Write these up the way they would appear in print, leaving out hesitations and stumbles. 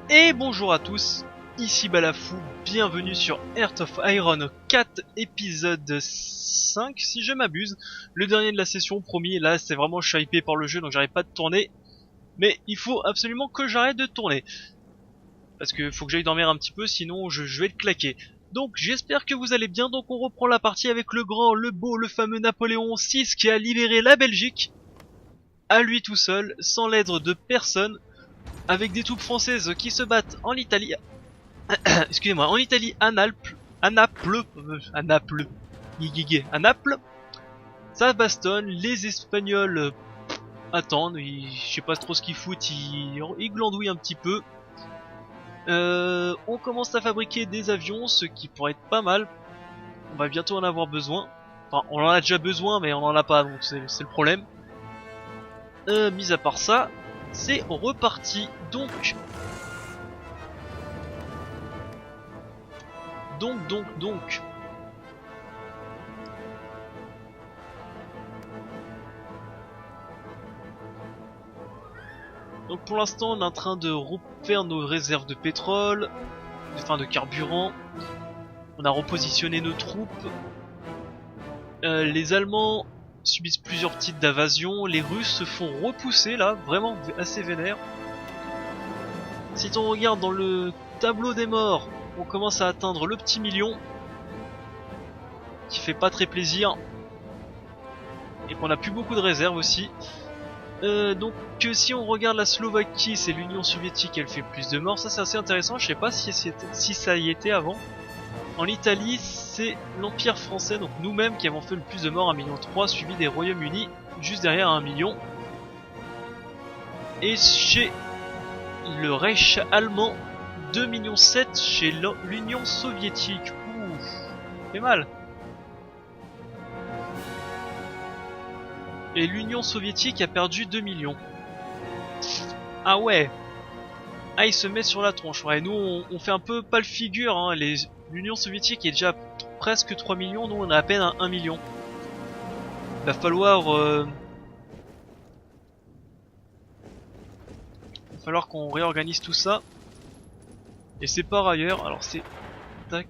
Et bonjour à tous, ici Balafou, bienvenue sur Heart of Iron 4 épisode 5 si je m'abuse. Le dernier de la session, promis, là c'est vraiment je suis hypé par le jeu donc j'arrête pas de tourner. Mais il faut absolument que j'arrête de tourner. Parce que faut que j'aille dormir un petit peu sinon je vais le claquer. Donc j'espère que vous allez bien, donc on reprend la partie avec le grand, le beau, le fameux Napoléon VI qui a libéré la Belgique. À lui tout seul, sans l'aide de personne. Avec des troupes françaises qui se battent en Italie, excusez-moi, en Italie, à Naples, à Naples, ça bastonne, les Espagnols attendent, je sais pas trop ce qu'ils foutent, ils glandouillent un petit peu. On commence à fabriquer des avions, ce qui pourrait être pas mal, on va bientôt en avoir besoin, enfin on en a déjà besoin mais on en a pas, donc c'est le problème. Mis à part ça, c'est reparti, donc... Donc pour l'instant on est en train de refaire nos réserves de pétrole, enfin de carburant. On a repositionné nos troupes. Les Allemands subissent plusieurs types d'invasion. Les Russes se font repousser là, vraiment assez vénère. Si on regarde dans le tableau des morts, on commence à atteindre le petit million. Qui fait pas très plaisir. Et qu'on a plus beaucoup de réserves aussi. Donc si on regarde la Slovaquie, c'est l'Union soviétique, elle fait plus de morts, ça c'est assez intéressant, je sais pas si ça y était avant. En Italie, c'est l'Empire français, donc nous-mêmes qui avons fait le plus de morts, 1,3 million, suivi des Royaumes-Unis, juste derrière 1 million. Et chez le Reich allemand, 2,7 millions chez l'Union soviétique. Ouh, ça fait mal. Et l'Union soviétique a perdu 2 millions. Ah ouais. Ah, il se met sur la tronche. Ouais, nous on fait un peu pas le figure, hein. L'Union soviétique est déjà presque 3 millions, nous on a à peine 1 million. Va falloir qu'on réorganise tout ça. Et c'est par ailleurs, alors c'est... Tac.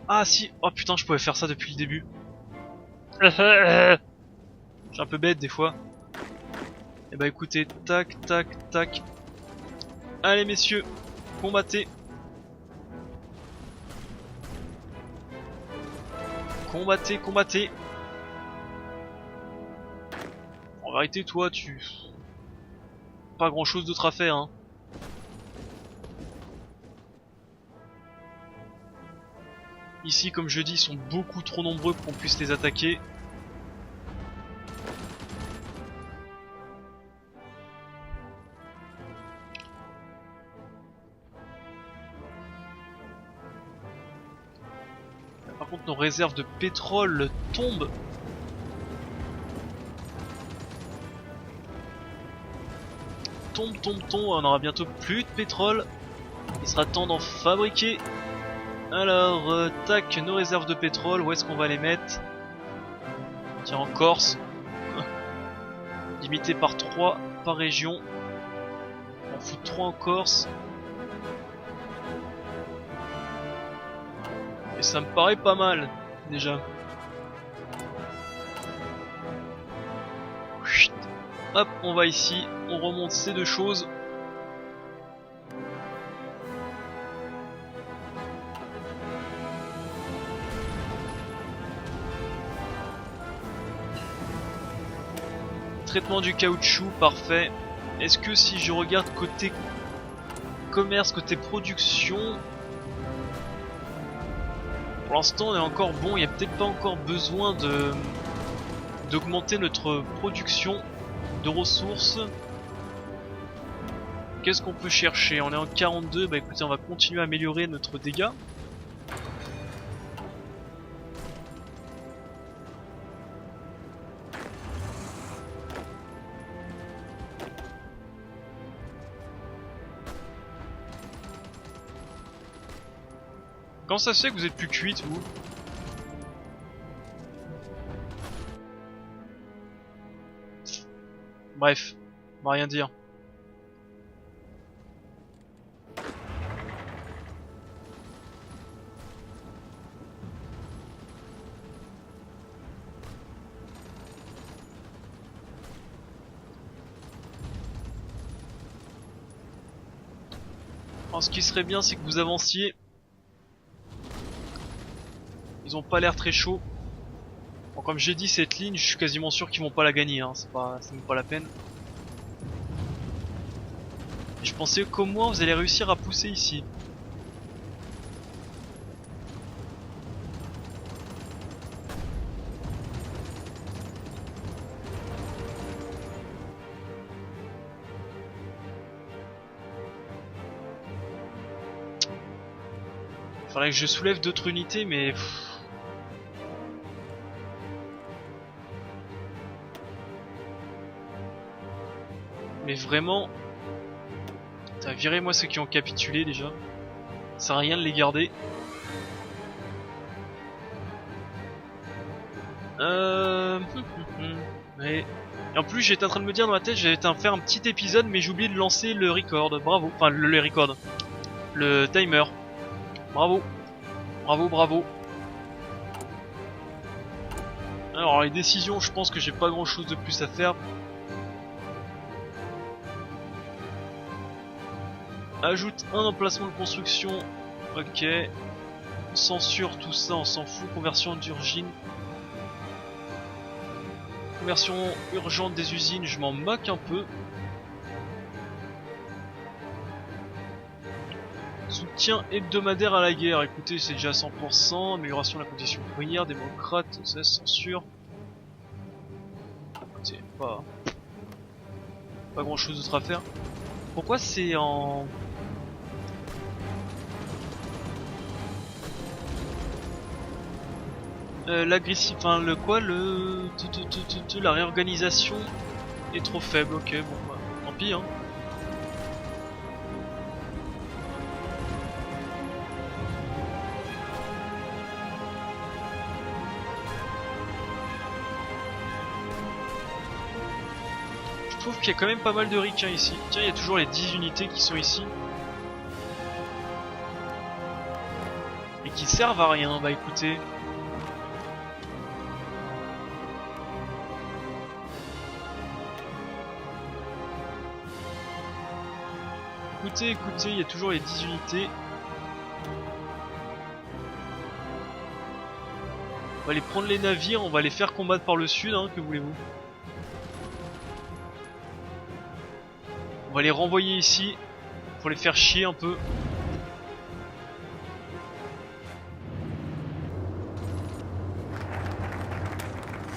Ah si, oh putain, je pouvais faire ça depuis le début. Je suis un peu bête des fois. Et bah écoutez, tac, tac, tac. Allez messieurs, combattez. Combattez, combattez. En vérité, toi, pas grand chose d'autre à faire, hein. Ici, comme je dis, ils sont beaucoup trop nombreux pour qu'on puisse les attaquer. Par contre, nos réserves de pétrole tombent. Tombe, on aura bientôt plus de pétrole. Il sera temps d'en fabriquer. Alors, tac, nos réserves de pétrole, où est-ce qu'on va les mettre? Tiens, en Corse. Limité par 3 par région. On fout 3 en Corse. Et ça me paraît pas mal, déjà. Chut. Hop, on va ici, on remonte ces deux choses. Traitement du caoutchouc, parfait. Est-ce que si je regarde côté commerce, côté production, pour l'instant on est encore bon, il n'y a peut-être pas encore besoin d'augmenter notre production de ressources. Qu'est-ce qu'on peut chercher? On est en 42, bah écoutez, on va continuer à améliorer notre dégâts. Quand ça se fait que vous êtes plus cuite, vous? Bref, on va rien dire. Alors ce qui serait bien c'est que vous avanciez. Ils ont pas l'air très chauds. Bon, comme j'ai dit, cette ligne, je suis quasiment sûr qu'ils vont pas la gagner, hein. C'est même pas la peine. Et je pensais qu'au moins vous allez réussir à pousser ici. Faudrait que je soulève d'autres unités, mais... Mais vraiment... Putain, virez-moi ceux qui ont capitulé déjà. Ça sert à rien de les garder. Ouais. Et en plus j'étais en train de me dire dans ma tête, j'allais faire un petit épisode, mais j'ai oublié de lancer le record. Bravo. Enfin le record. Le timer. Bravo. Bravo, bravo. Alors les décisions, je pense que j'ai pas grand chose de plus à faire. Ajoute un emplacement de construction. Ok. Censure tout ça, on s'en fout. Conversion d'urgine. Conversion urgente des usines, je m'en moque un peu. Soutien hebdomadaire à la guerre, écoutez c'est déjà 100%, amélioration de la condition ouvrière, démocrate, ça censure. Écoutez, pas grand chose d'autre à faire. Pourquoi c'est en... l'agressif, enfin le quoi, la réorganisation est trop faible, ok bon bah tant pis hein. Je trouve qu'il y a quand même pas mal de ricains ici. Tiens, il y a toujours les 10 unités qui sont ici. Et qui servent à rien, bah écoutez. Écoutez, il y a toujours les 10 unités. On va aller prendre les navires, on va les faire combattre par le sud, hein, que voulez-vous. On va les renvoyer ici, pour les faire chier un peu.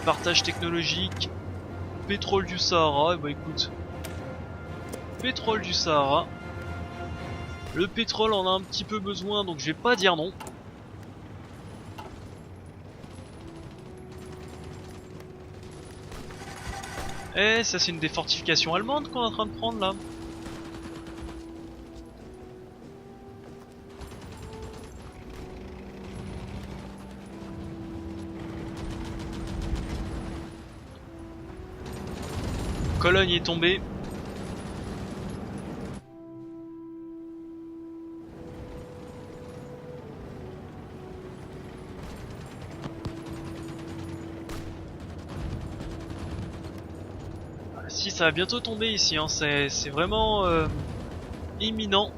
Partage technologique. Pétrole du Sahara, et bah écoute. Pétrole du Sahara. Le pétrole en a un petit peu besoin, donc je vais pas dire non. Eh, ça c'est une des fortifications allemandes qu'on est en train de prendre là. Cologne est tombée. Si, ça va bientôt tomber ici, hein. C'est vraiment imminent.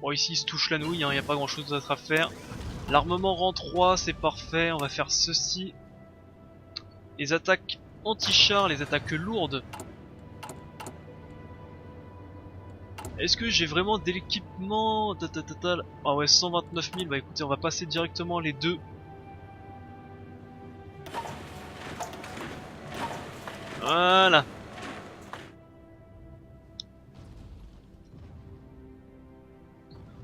Bon, ici il se touche la nouille, hein. Il n'y a pas grand chose d'autre à faire. L'armement rang 3, c'est parfait. On va faire ceci. Les attaques anti-chars, les attaques lourdes. Est-ce que j'ai vraiment de l'équipement? Ah ouais, 129 000. Bah écoutez, on va passer directement les deux. Voilà.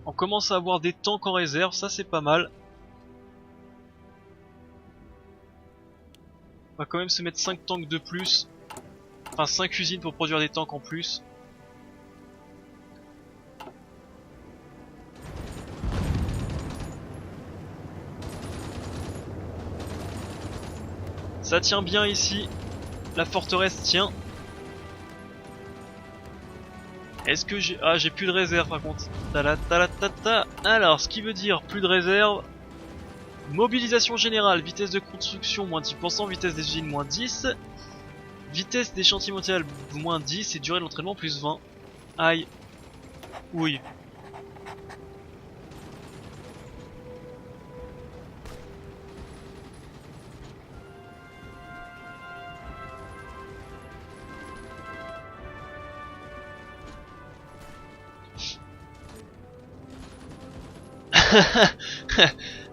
On commence à avoir des tanks en réserve, ça c'est pas mal. On va quand même se mettre 5 tanks de plus. Enfin 5 usines pour produire des tanks en plus. Ça tient bien ici. La forteresse tient. Est-ce que j'ai... Ah, j'ai plus de réserve par contre. Alors, ce qui veut dire plus de réserve. Mobilisation générale, vitesse de construction moins 10%, vitesse des usines moins 10. Vitesse d'échantillon mondial moins 10 et durée de l'entraînement plus 20. Aïe. Oui.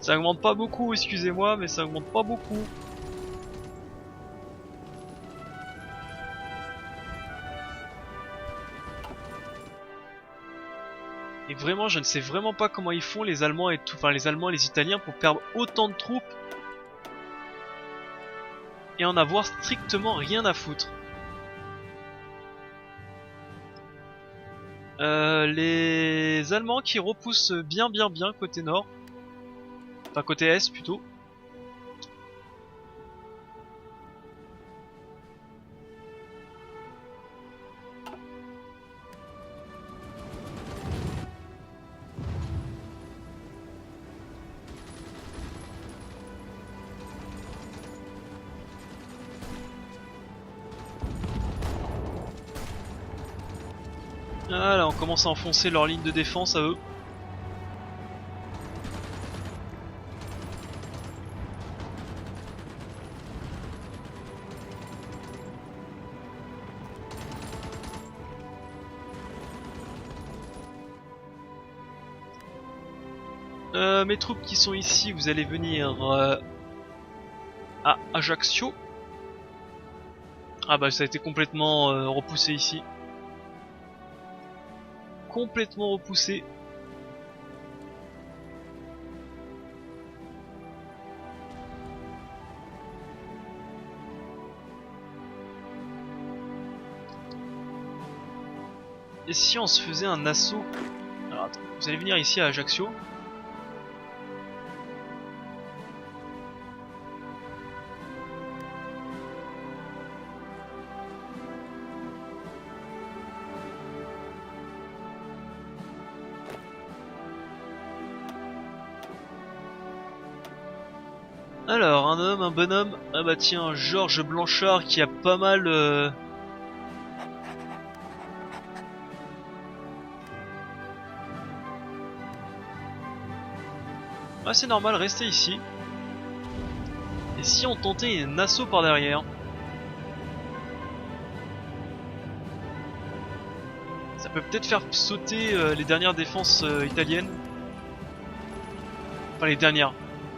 Ça augmente pas beaucoup, excusez-moi, mais ça augmente pas beaucoup. Et vraiment, je ne sais vraiment pas comment ils font les Allemands et tout, enfin les Allemands et les Italiens pour perdre autant de troupes et en avoir strictement rien à foutre. Les Allemands qui repoussent bien côté nord, enfin côté est plutôt. Ah là, on commence à enfoncer leur ligne de défense à eux. Mes troupes qui sont ici, vous allez venir à Ajaccio. Ah bah ça a été complètement repoussé ici. Complètement repoussé. Et si on se faisait un assaut? Alors attends, vous allez venir ici à Ajaccio. Alors, un homme, un bonhomme. Ah bah tiens, Georges Blanchard qui a pas mal... Ah c'est normal, restez ici. Et si on tentait un assaut par derrière? Ça peut peut-être faire sauter les dernières défenses italiennes. Enfin les dernières.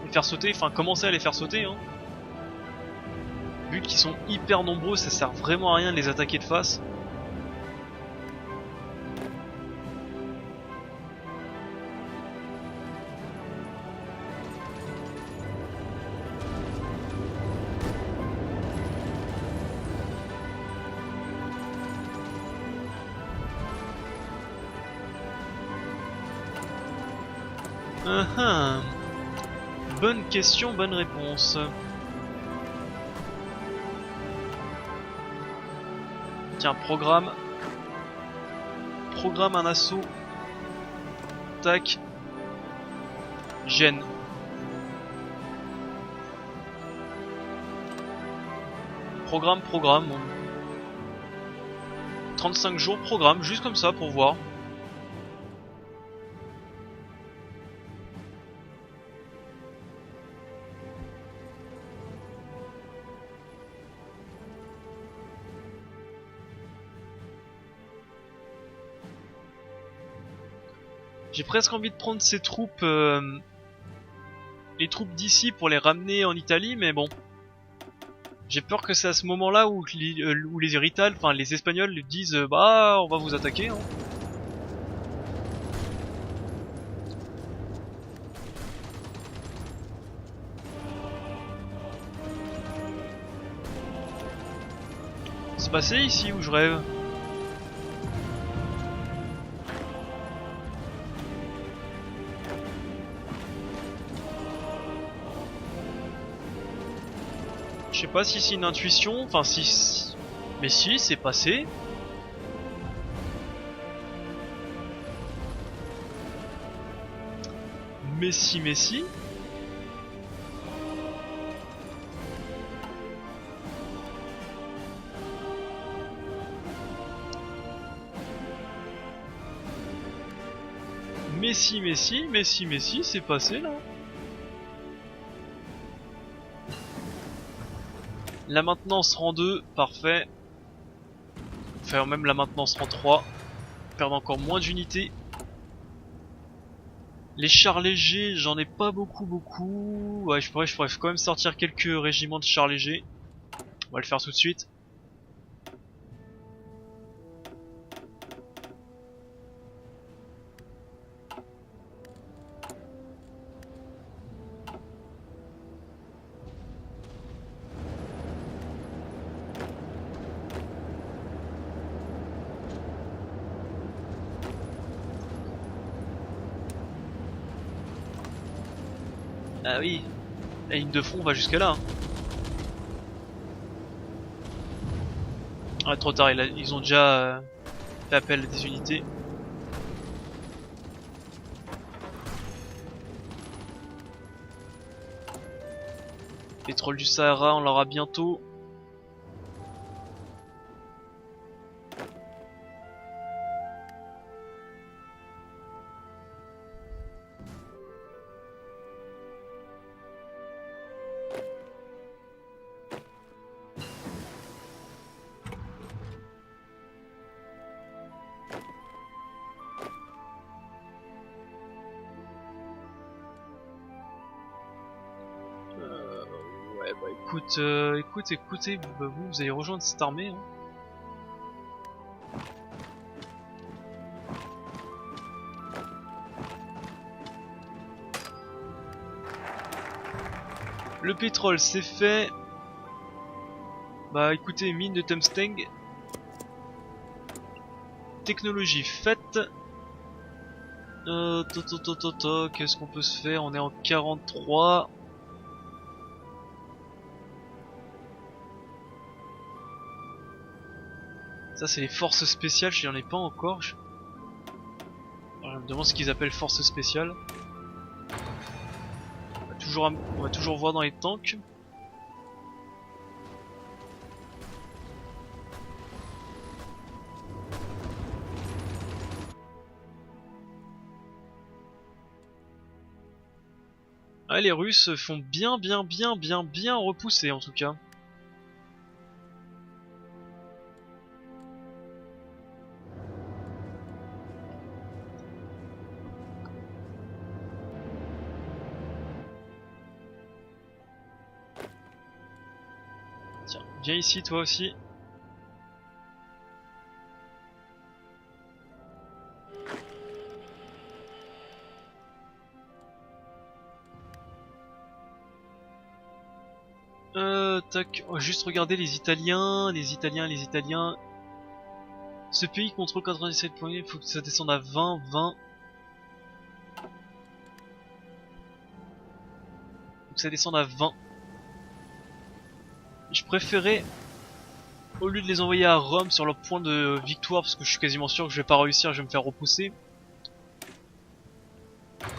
Les faire sauter, enfin commencer à les faire sauter hein. Vu qu'ils sont hyper nombreux, ça sert vraiment à rien de les attaquer de face. Bonne question, bonne réponse. Tiens, programme. Programme un assaut. Tac. Gêne. Programme. 35 jours, programme, juste comme ça pour voir. J'ai presque envie de prendre ces troupes, les troupes d'ici pour les ramener en Italie, mais bon. J'ai peur que c'est à ce moment-là où les Italiens, enfin les Espagnols disent bah on va vous attaquer. Hein. C'est passé ici où je rêve. Je sais pas si c'est une intuition, enfin si... Mais si, c'est passé. Mais si... Mais si, c'est passé là. La maintenance rang 2, parfait. Enfin même la maintenance rang 3. Perdre encore moins d'unités. Les chars légers, j'en ai pas beaucoup. Ouais, je pourrais quand même sortir quelques régiments de chars légers. On va le faire tout de suite. Ah oui, la ligne de front va jusqu'à là. Ah, trop tard, ils ont déjà fait appel à des unités. Pétrole du Sahara, on l'aura bientôt. Ouais, bah écoutez, vous allez rejoindre cette armée. Hein. Le pétrole c'est fait. Bah écoutez, mine de tungstène. Technologie faite. Qu'est-ce qu'on peut se faire? On est en 43. Ça c'est les forces spéciales, j'en ai pas encore. Alors, je me demande ce qu'ils appellent forces spéciales. On va toujours voir dans les tanks. Ah, les Russes font bien repousser en tout cas. Tiens, viens ici toi aussi. Tac, on va juste regarder les Italiens. Ce pays contrôle 97 points, il faut que ça descende à 20. Faut que ça descende à 20. Je préférais, au lieu de les envoyer à Rome sur leur point de victoire, parce que je suis quasiment sûr que je vais pas réussir, je vais me faire repousser.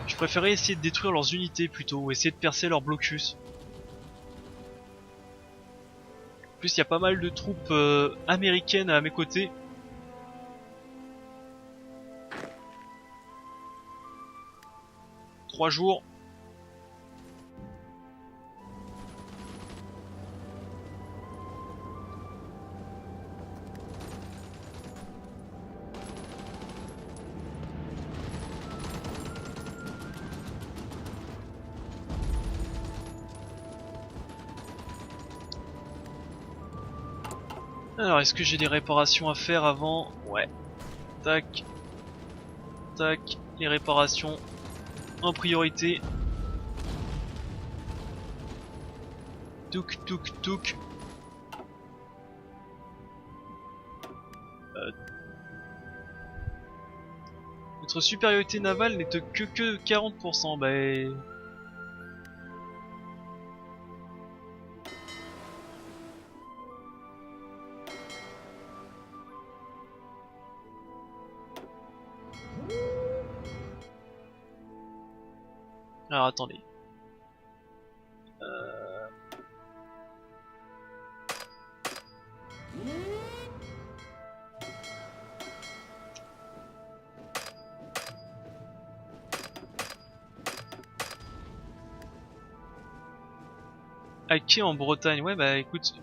Je préférais essayer de détruire leurs unités plutôt, ou essayer de percer leur blocus. En plus, il y a pas mal de troupes américaines à mes côtés. Trois jours. Alors, est-ce que j'ai des réparations à faire avant? Ouais. Tac. Tac. Les réparations en priorité. Touk. Notre supériorité navale n'est que 40%. Bah... Alors attendez. hacker en Bretagne. Ouais bah écoute,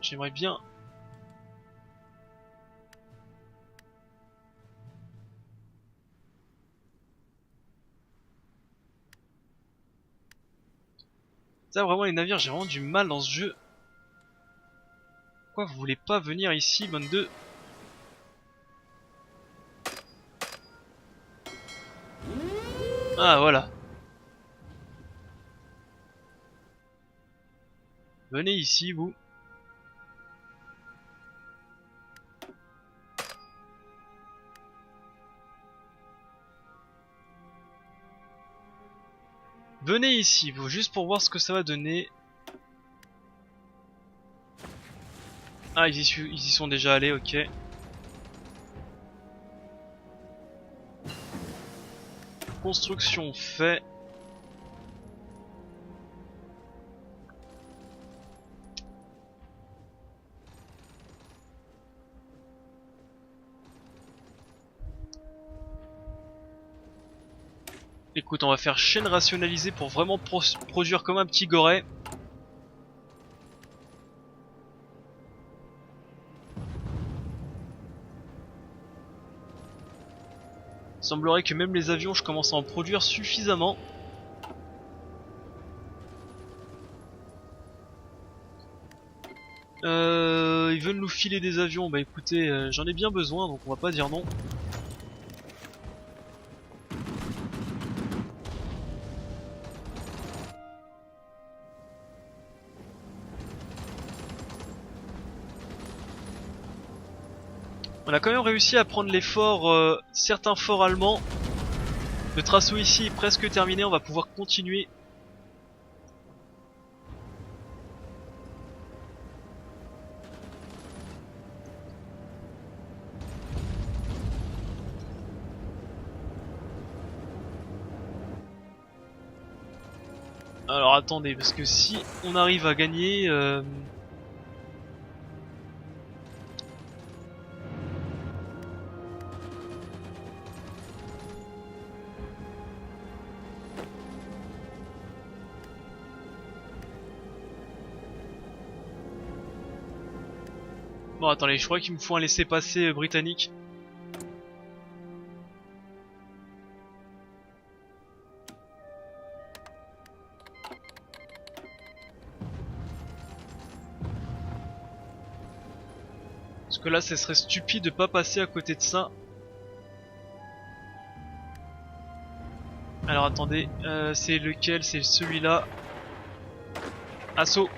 j'aimerais bien. Ça vraiment les navires, j'ai vraiment du mal dans ce jeu. Pourquoi vous voulez pas venir ici, bande de... Ah voilà. Venez ici vous. Venez ici vous, juste pour voir ce que ça va donner. Ah ils y sont déjà allés, ok. Construction fait. Écoute, on va faire chaîne rationalisée pour vraiment produire comme un petit goret. Il semblerait que même les avions, je commence à en produire suffisamment. Ils veulent nous filer des avions, bah écoutez, j'en ai bien besoin, donc on va pas dire non. On a quand même réussi à prendre les forts, certains forts allemands. Le traceau ici est presque terminé, on va pouvoir continuer. Alors attendez, parce que si on arrive à gagner... Bon attendez, je crois qu'il me faut un laissez-passer britannique. Parce que là, ce serait stupide de pas passer à côté de ça. Alors attendez, c'est lequel? C'est celui-là. Assaut.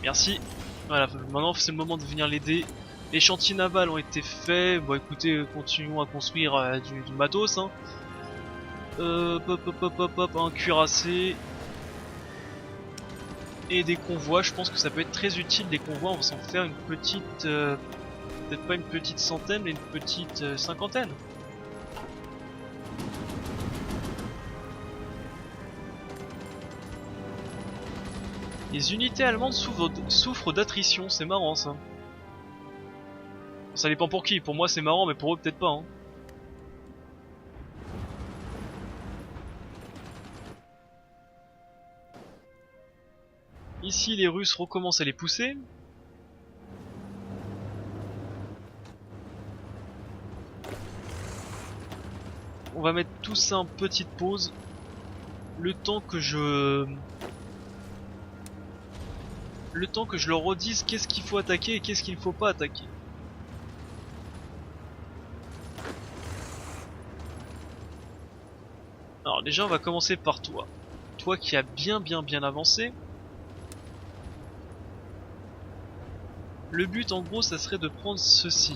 Merci. Voilà, maintenant c'est le moment de venir l'aider. Les chantiers navals ont été faits. Bon écoutez, continuons à construire du matos. Hein. Un cuirassé. Et des convois, je pense que ça peut être très utile des convois, on va s'en faire une petite... peut-être pas une petite centaine, mais une petite cinquantaine. Les unités allemandes souffrent d'attrition, c'est marrant ça. Ça dépend pour qui, pour moi c'est marrant mais pour eux peut-être pas. Hein. Ici les Russes recommencent à les pousser. On va mettre tout ça en petite pause. Le temps que je leur redise qu'est-ce qu'il faut attaquer et qu'est-ce qu'il ne faut pas attaquer. Alors déjà on va commencer par toi. Toi qui as bien avancé. Le but en gros ça serait de prendre ceci.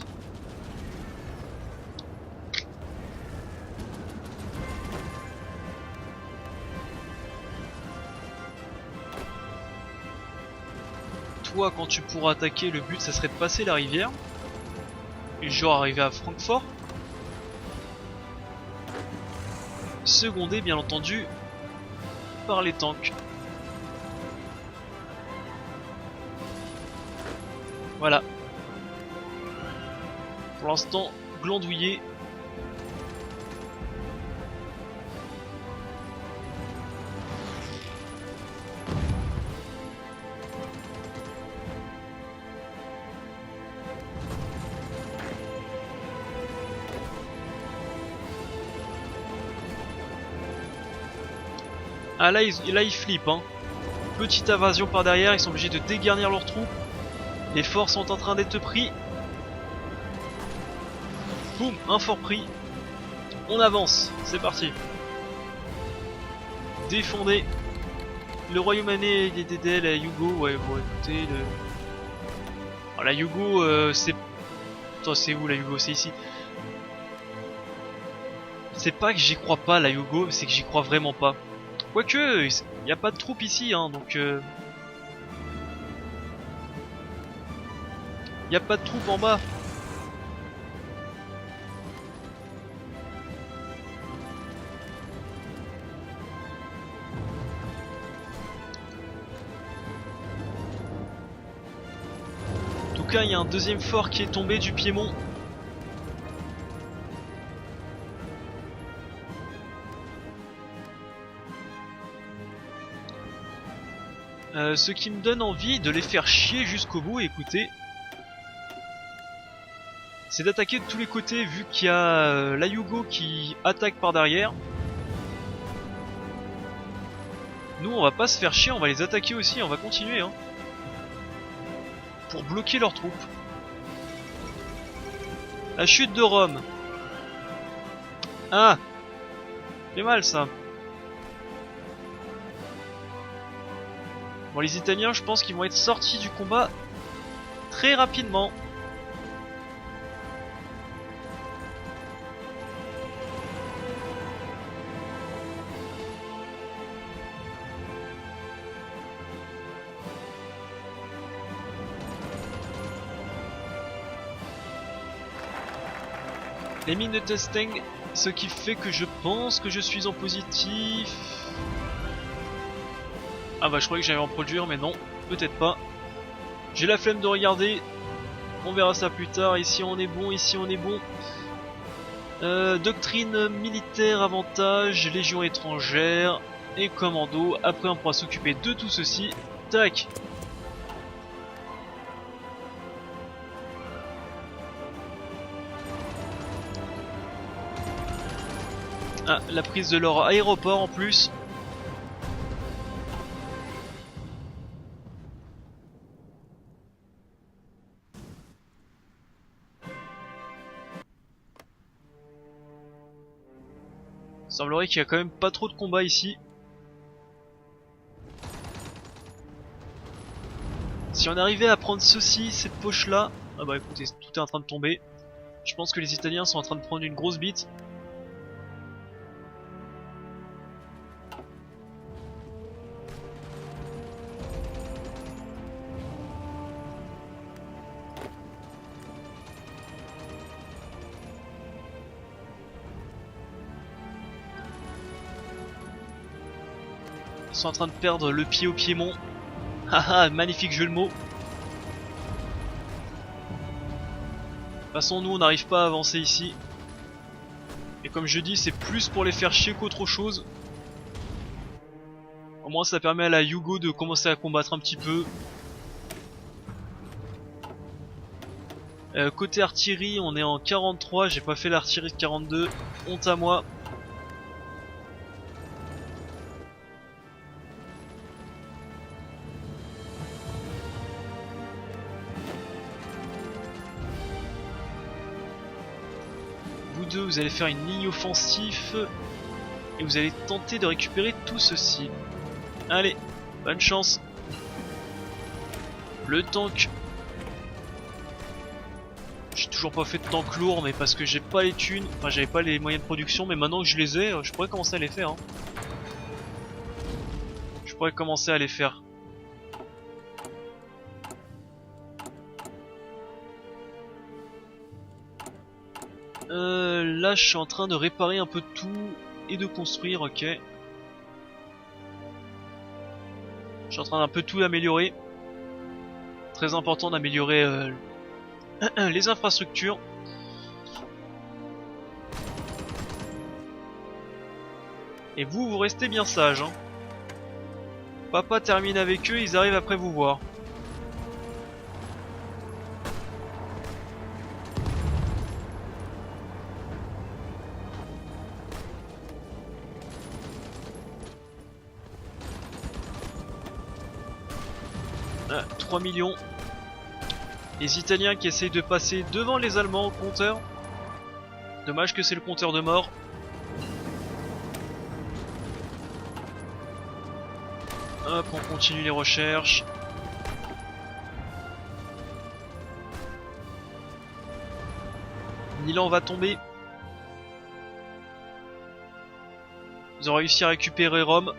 Toi quand tu pourras attaquer, le but ça serait de passer la rivière. Et genre arriver à Francfort. Secondé bien entendu par les tanks. Voilà. Pour l'instant, glandouillé. Ah là ils flippent hein. Petite invasion par derrière, ils sont obligés de dégarnir leurs troupes. Les forts sont en train d'être pris. Boum, un fort pris. On avance, c'est parti. Défendez le Royaume-Annais, la Yugo, ouais bon écoutez le... Alors, la Yugo c'est... Attends c'est où la Yugo? C'est ici. C'est pas que j'y crois pas la Yugo, c'est que j'y crois vraiment pas. Quoique, il n'y a pas de troupes ici hein, donc... Il n'y a pas de troupes en bas. En tout cas, il y a un deuxième fort qui est tombé du Piémont. Ce qui me donne envie de les faire chier jusqu'au bout, écoutez. C'est d'attaquer de tous les côtés vu qu'il y a la Yugo qui attaque par derrière. Nous on va pas se faire chier, on va les attaquer aussi, on va continuer hein. Pour bloquer leurs troupes. La chute de Rome. Ah, c'est mal ça. Bon les Italiens je pense qu'ils vont être sortis du combat très rapidement. Les mines de testing, ce qui fait que je pense que je suis en positif. Ah bah je croyais que j'allais en produire mais non, peut-être pas. J'ai la flemme de regarder. On verra ça plus tard. Ici on est bon, ici on est bon. Doctrine militaire, avantage, légion étrangère et commando. Après on pourra s'occuper de tout ceci. Tac. Ah, la prise de leur aéroport en plus. Il semblerait qu'il y a quand même pas trop de combats ici. Si on arrivait à prendre ceci, cette poche là... Ah bah écoutez, tout est en train de tomber. Je pense que les Italiens sont en train de prendre une grosse bite. Ils sont en train de perdre le pied au Piémont. Haha, magnifique jeu de mots. De toute façon, nous on n'arrive pas à avancer ici. Et comme je dis, c'est plus pour les faire chier qu'autre chose. Au moins ça permet à la Yugo de commencer à combattre un petit peu. Côté artillerie, on est en 43, j'ai pas fait l'artillerie de 42. Honte à moi. Vous deux, vous allez faire une ligne offensive et vous allez tenter de récupérer tout ceci. Allez, bonne chance. Le tank. J'ai toujours pas fait de tank lourd, mais parce que j'ai pas les thunes, enfin j'avais pas les moyens de production, mais maintenant que je les ai, je pourrais commencer à les faire. Hein. Je pourrais commencer à les faire. Là je suis en train de réparer un peu tout et de construire, ok. Je suis en train d'un peu tout améliorer. très important d'améliorer les infrastructures. Et vous restez bien sage, hein. Papa termine avec eux, ils arrivent après vous voir. Ah, 3 millions. Les Italiens qui essayent de passer devant les Allemands au compteur. Dommage que c'est le compteur de mort. Hop, on continue les recherches. Milan va tomber. Ils ont réussi à récupérer Rome.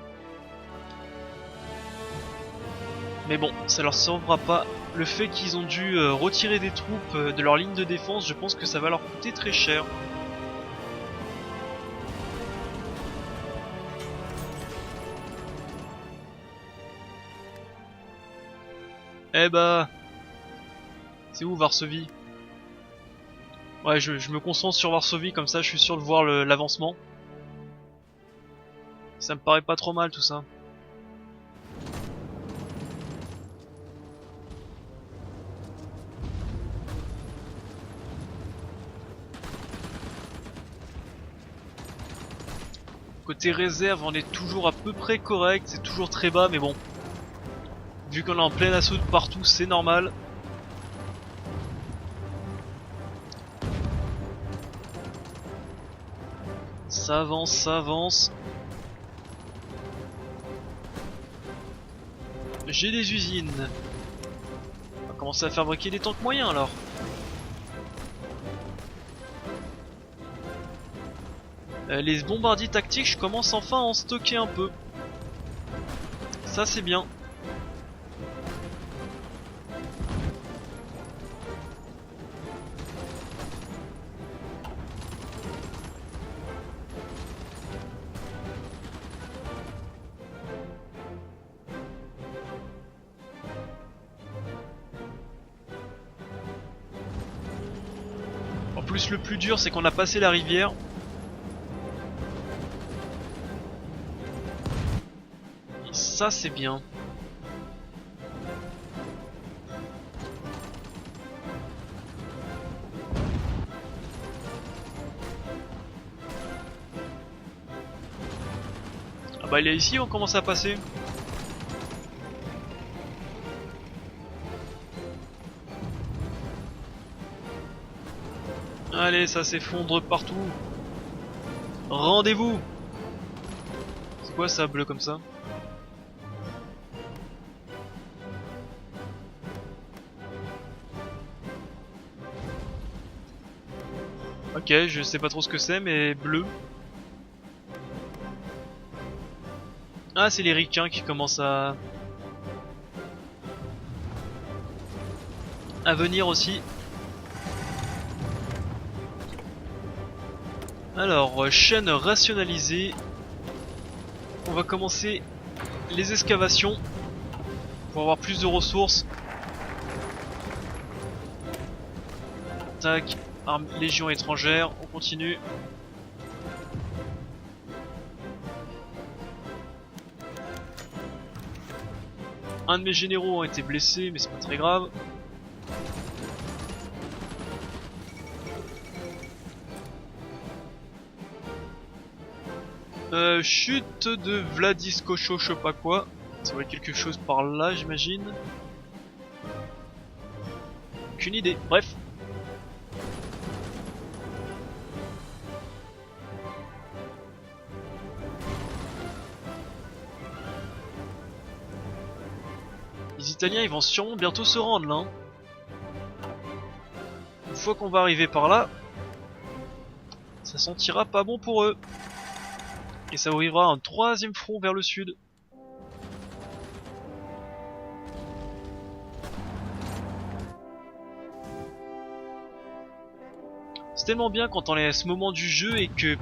Mais bon, ça leur sauvera pas. Le fait qu'ils ont dû retirer des troupes de leur ligne de défense, je pense que ça va leur coûter très cher. Eh bah... C'est où Varsovie? Ouais, je me concentre sur Varsovie, comme ça je suis sûr de voir l'avancement. Ça me paraît pas trop mal tout ça. Côté réserve, on est toujours à peu près correct, c'est toujours très bas, mais bon. Vu qu'on est en plein assaut de partout, c'est normal. Ça avance, ça avance. J'ai des usines. On va commencer à fabriquer des tanks moyens alors. Les bombardiers tactiques, je commence enfin à en stocker un peu. Ça c'est bien. En plus le plus dur c'est qu'on a passé la rivière. Et ça c'est bien. Ah bah il est ici, on commence à passer. Allez, ça s'effondre partout. Rendez-vous. C'est quoi ça bleu comme ça? Ok, je sais pas trop ce que c'est, mais bleu. Ah, c'est les ricains qui commencent à venir aussi. Alors, chaîne rationalisée. On va commencer les excavations pour avoir plus de ressources. Tac, arme légion étrangère, on continue. Un de mes généraux a été blessé, mais c'est pas très grave. Chute de Vladiskocho, je sais pas quoi. Ça va être quelque chose par là, j'imagine. Aucune idée. Bref. Les Italiens, ils vont sûrement bientôt se rendre là. Hein. Une fois qu'on va arriver par là, ça sentira pas bon pour eux. Et ça ouvrira un troisième front vers le sud. C'est tellement bien quand on est à ce moment du jeu et que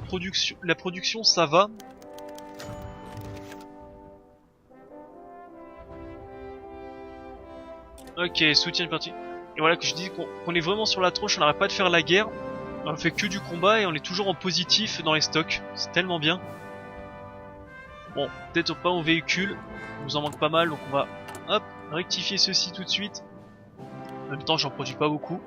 la production ça va. Ok, soutien parti. Et voilà que je dis qu'on est vraiment sur la tronche, on n'arrête pas de faire la guerre. On fait que du combat et on est toujours en positif dans les stocks. C'est tellement bien. Bon, peut-être pas en véhicule. Il nous en manque pas mal, donc on va hop, rectifier ceci tout de suite. En même temps, j'en produis pas beaucoup.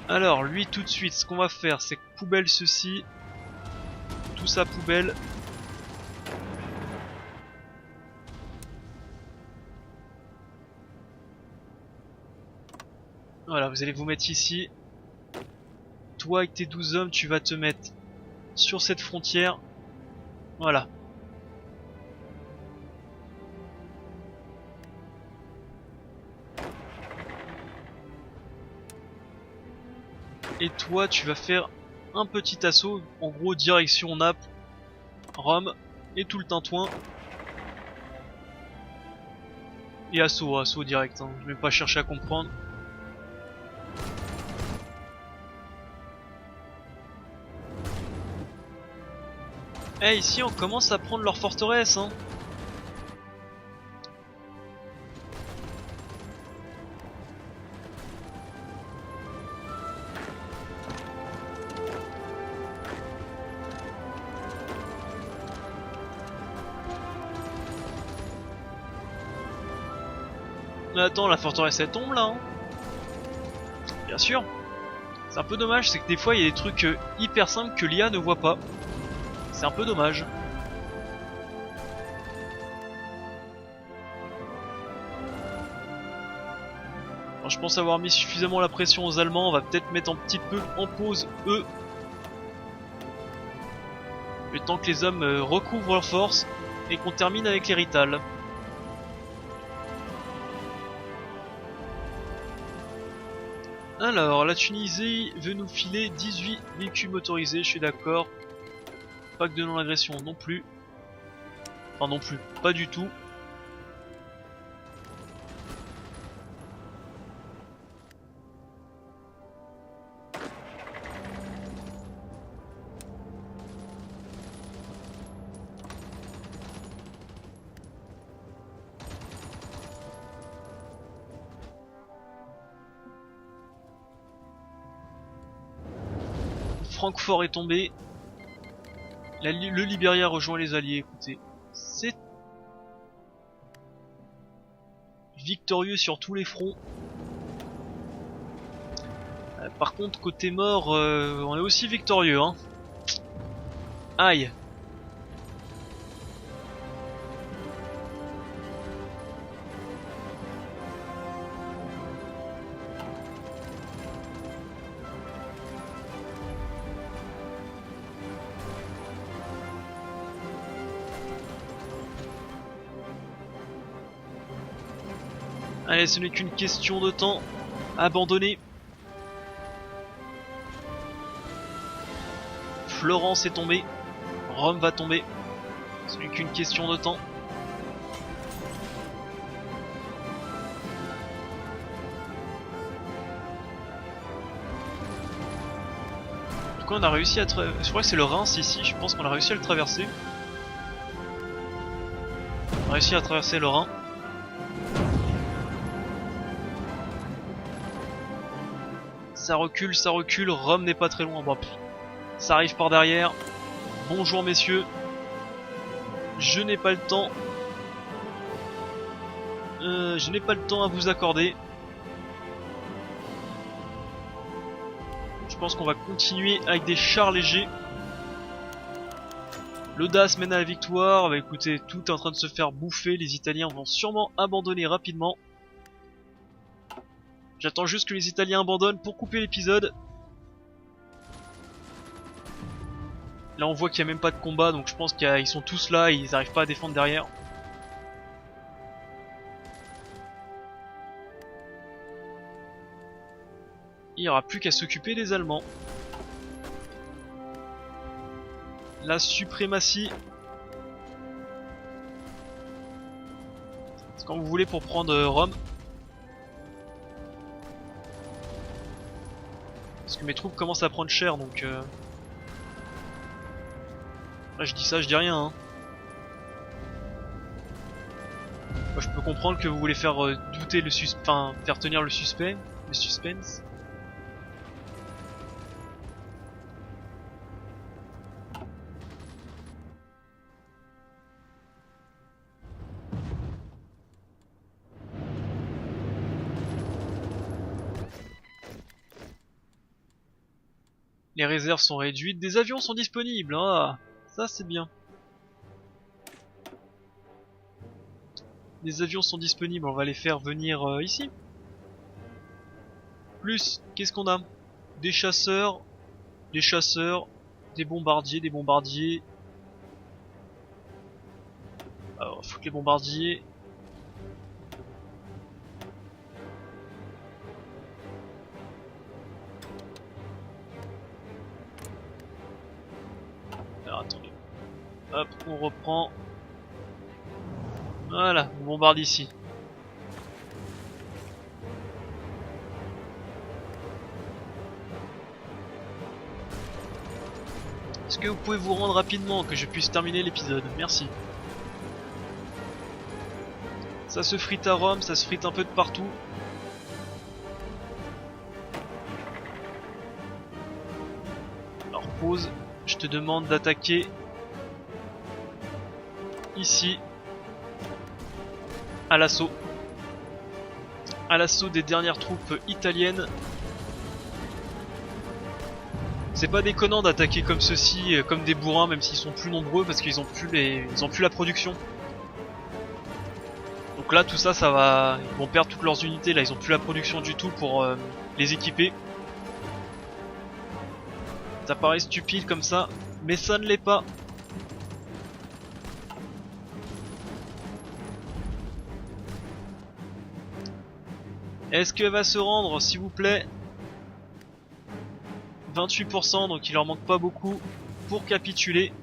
Alors, lui tout de suite, ce qu'on va faire, c'est poubelle ceci. Tout ça poubelle. Voilà, vous allez vous mettre ici. Toi avec tes 12 hommes, tu vas te mettre sur cette frontière. Voilà. Et toi, tu vas faire un petit assaut, en gros direction Naples, Rome et tout le tintouin. Et assaut direct, hein. Je vais pas chercher à comprendre. Eh, ici on commence à prendre leur forteresse, hein. Mais attends, la forteresse elle tombe là, hein. Bien sûr. C'est un peu dommage, c'est que des fois il y a des trucs hyper simples que l'IA ne voit pas. C'est un peu dommage. Alors, je pense avoir mis suffisamment la pression aux Allemands, on va peut-être mettre un petit peu en pause eux. Le temps que les hommes recouvrent leurs forces et qu'on termine avec les Rital. Alors, la Tunisie veut nous filer 18 véhicules motorisés, je suis d'accord. Pacte de non-agression non plus. Enfin non plus, pas du tout. Francfort est tombé. Le Liberia rejoint les Alliés, écoutez. C'est victorieux sur tous les fronts. Par contre, côté mort, on est aussi victorieux, hein. Aïe. Allez, ce n'est qu'une question de temps. Abandonné. Florence est tombée. Rome va tomber. Ce n'est qu'une question de temps. En tout cas, on a réussi à traverser. Je crois que c'est le Reims ici. Je pense qu'on a réussi à le traverser. On a réussi à traverser le Rhin. Ça recule, Rome n'est pas très loin. Bon, ça arrive par derrière. Bonjour messieurs. Je n'ai pas le temps. Je n'ai pas le temps à vous accorder. Je pense qu'on va continuer avec des chars légers. L'audace mène à la victoire. Bah écoutez, tout est en train de se faire bouffer. Les Italiens vont sûrement abandonner rapidement. J'attends juste que les Italiens abandonnent pour couper l'épisode. Là on voit qu'il n'y a même pas de combat, donc je pense qu'ils sont tous là et ils n'arrivent pas à défendre derrière. Il n'y aura plus qu'à s'occuper des Allemands. La suprématie. C'est quand vous voulez pour prendre Rome. Parce que mes troupes commencent à prendre cher, donc Là je dis ça, je dis rien hein. Moi je peux comprendre que vous voulez faire douter le enfin faire tenir le suspense. Les réserves sont réduites, des avions sont disponibles, ah, ça c'est bien. Les avions sont disponibles, on va les faire venir ici. Plus, qu'est-ce qu'on a? Des chasseurs, des bombardiers. Alors, foutre les bombardiers. Alors attendez. Hop, on reprend. Voilà, on bombarde ici. Est-ce que vous pouvez vous rendre rapidement que je puisse terminer l'épisode? Merci. Ça se frite à Rome, ça se frite un peu de partout. Alors pause, je te demande d'attaquer ici à l'assaut des dernières troupes italiennes. C'est pas déconnant d'attaquer comme ceci, comme des bourrins, même s'ils sont plus nombreux, parce qu'ils ont plus la production. Donc là, tout ça, ça va, ils vont perdre toutes leurs unités. Là, ils ont plus la production du tout pour les équiper. Ça paraît stupide comme ça, mais ça ne l'est pas. Est-ce qu'elle va se rendre, s'il vous plaît? 28%, donc il leur manque pas beaucoup pour capituler.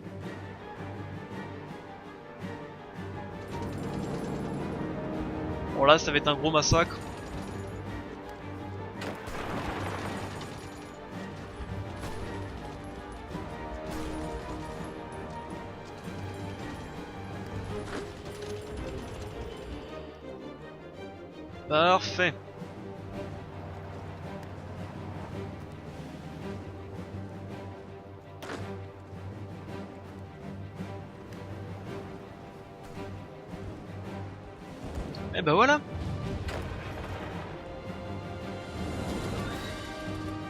Bon là, ça va être un gros massacre. Parfait. Et ben voilà.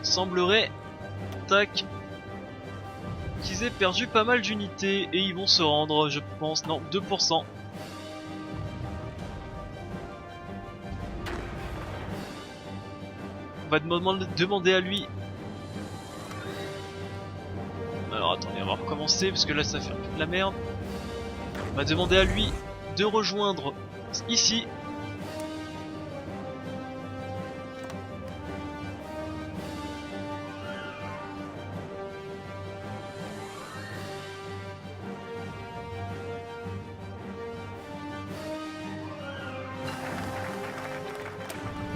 Semblerait, tac, qu'ils aient perdu pas mal d'unités et ils vont se rendre, je pense, non, 2%. On va demander à lui. Alors attendez, on va recommencer parce que là ça fait un peu de la merde. On va demander à lui de rejoindre ici.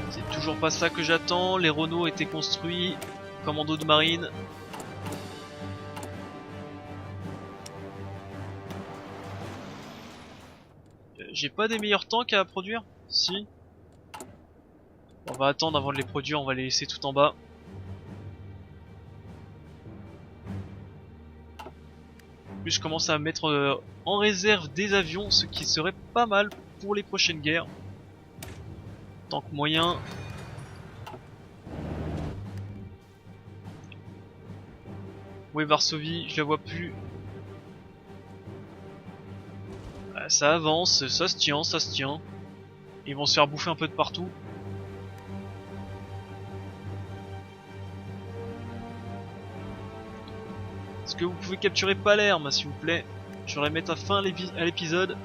C'est toujours pas ça que j'attends. Les Renault étaient construits. Commando de marine. J'ai pas des meilleurs tanks à produire? Si. On va attendre avant de les produire, on va les laisser tout en bas. Puis je commence à mettre en réserve des avions, ce qui serait pas mal pour les prochaines guerres. Tank moyen. Oui, Varsovie, je la vois plus. Ça avance, ça se tient, ça se tient. Ils vont se faire bouffer un peu de partout. Est-ce que vous pouvez capturer Palerme, s'il vous plaît? Je voudrais mettre fin à l'épisode.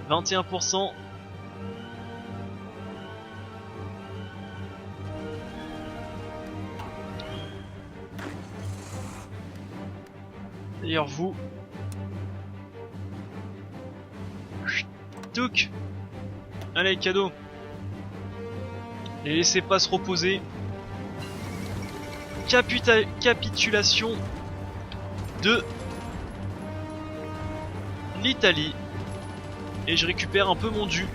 21%. D'ailleurs vous... Touk. Allez, cadeau. Les laissez pas se reposer. Capitulation de l'Italie. Et je récupère un peu mon dû.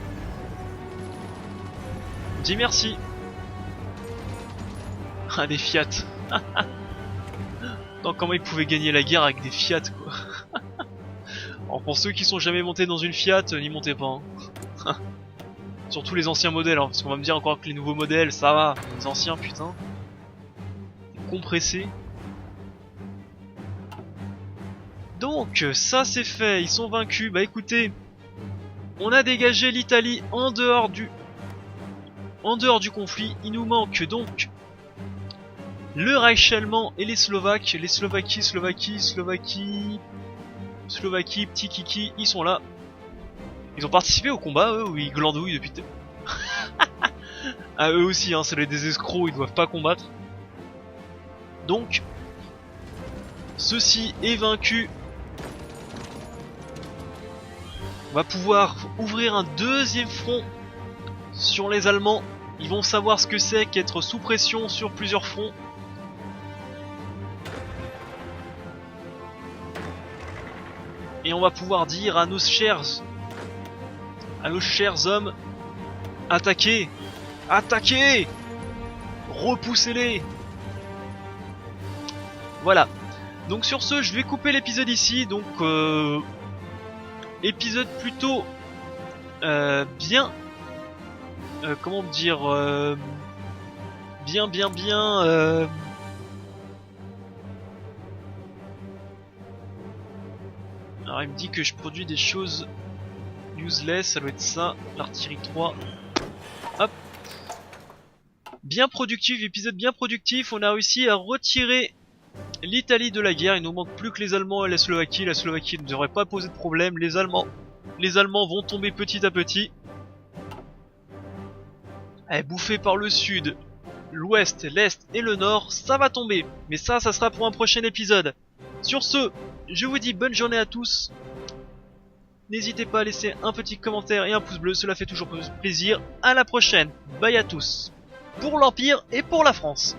Dis merci. Ah, des Fiat. Non, comment ils pouvaient gagner la guerre avec des Fiat, quoi. Alors pour ceux qui sont jamais montés dans une Fiat, n'y montez pas. Hein. Surtout les anciens modèles, hein, parce qu'on va me dire encore que les nouveaux modèles, ça va. Les anciens, putain. Compressés. Donc, ça c'est fait, ils sont vaincus. Bah écoutez, on a dégagé l'Italie en dehors du conflit. Il nous manque donc le Reich allemand et les Slovaques. Les Slovaquie, petit kiki, ils sont là. Ils ont participé au combat, eux, ou ils glandouillent depuis... Ah, eux aussi, hein, c'est des escrocs, ils doivent pas combattre. Donc, ceci est vaincu. On va pouvoir ouvrir un deuxième front sur les Allemands. Ils vont savoir ce que c'est qu'être sous pression sur plusieurs fronts. Et on va pouvoir dire à nos chers hommes, attaquez, attaquez, repoussez-les. Voilà. Donc sur ce, je vais couper l'épisode ici. Donc épisode plutôt bien, comment dire, bien. Alors il me dit que je produis des choses useless, ça doit être ça, l'artillerie 3. Hop. Bien productif, épisode bien productif, on a réussi à retirer l'Italie de la guerre, il nous manque plus que les Allemands et la Slovaquie ne devrait pas poser de problème, les Allemands vont tomber petit à petit. Bouffés par le sud, l'ouest, l'est et le nord, ça va tomber, mais ça sera pour un prochain épisode. Sur ce, je vous dis bonne journée à tous. N'hésitez pas à laisser un petit commentaire et un pouce bleu, cela fait toujours plaisir. À la prochaine, bye à tous. Pour l'Empire et pour la France.